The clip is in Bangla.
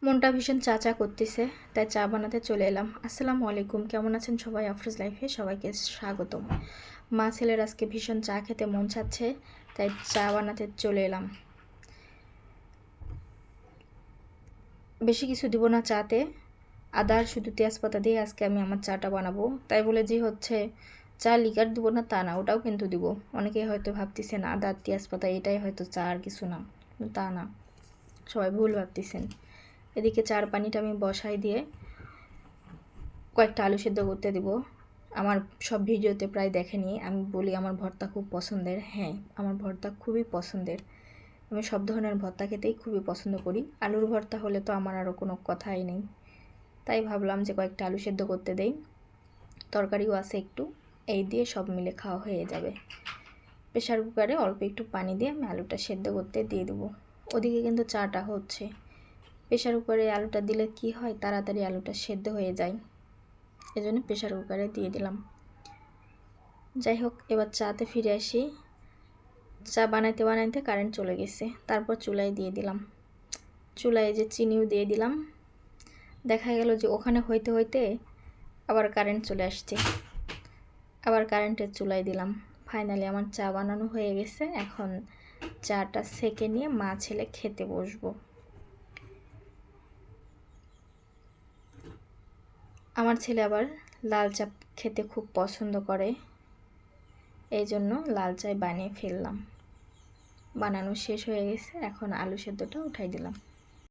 মনটা ভীষণ চা চা করতেছে, তাই চা বানাতে চলে এলাম। আসসালামু আলাইকুম, কেমন আছেন সবাই? আফরোজ লাইফে সবাইকে স্বাগতম। মা ছেলের আজকে ভীষণ চা খেতে মন চাচ্ছে, তাই চা বানাতে চলে এলাম। বেশি কিছু দিব না চাতে, আদা আর শুধু তেজপাতা দিয়ে আজকে আমি আমার চাটা বানাবো। তাই বলে যে হচ্ছে চা লিকার দিব না তা না, ওটাও কিন্তু দিব। অনেকেই হয়তো ভাবতেছেন আদা আর তেজপাতা এটাই হয়তো চা আর কিছু না, তা না, সবাই ভুল ভাবতেছেন। এদিকে চার পানিটা আমি বসাই দিয়ে কয়েকটা আলু সেদ্ধ করতে দিব। আমার সব ভিডিওতে প্রায় দেখেনি আমি বলি আমার ভর্তা খুব পছন্দের। হ্যাঁ, আমার ভর্তা খুবই পছন্দের। আমি সব ধরনের ভর্তা খেতেই খুবই পছন্দ করি। আলুর ভর্তা হলে তো আমার আরও কোনো কথাই নেই। তাই ভাবলাম যে কয়েকটা আলু সেদ্ধ করতে দেই, তরকারিও আছে একটু, এই দিয়ে সব মিলে খাওয়া হয়ে যাবে। প্রেশার কুকারে অল্প একটু পানি দিয়ে আমি আলুটা সেদ্ধ করতে দিয়ে দেবো। ওদিকে কিন্তু চাটা হচ্ছে। প্রেশার কুকারে আলুটা দিলে কি হয়, তাড়াতাড়ি আলুটা সেদ্ধ হয়ে যায়, এজন্য প্রেশার কুকারে দিয়ে দিলাম। যাই হোক, এবার চাতে ফিরে আসি। চা বানাইতে বানাইতে কারেন্ট চলে গেছে, তারপর চুলায় দিয়ে দিলাম। চুলায় যে চিনিও দিয়ে দিলাম। দেখা গেল যে ওখানে হইতে হইতে আবার কারেন্ট চলে আসছে, আবার কারেন্টের চুলায় দিলাম। ফাইনালি আমার চা বানানো হয়ে গেছে। এখন চাটা সেকে নিয়ে মা ছেলে খেতে বসবো। আমার ছেলে আবার লাল চা খেতে খুব পছন্দ করে, এই জন্য লাল চাই বানিয়ে ফেললাম। বানানো শেষ হয়ে গেছে, এখন আলু সেদ্ধটা উঠাই দিলাম।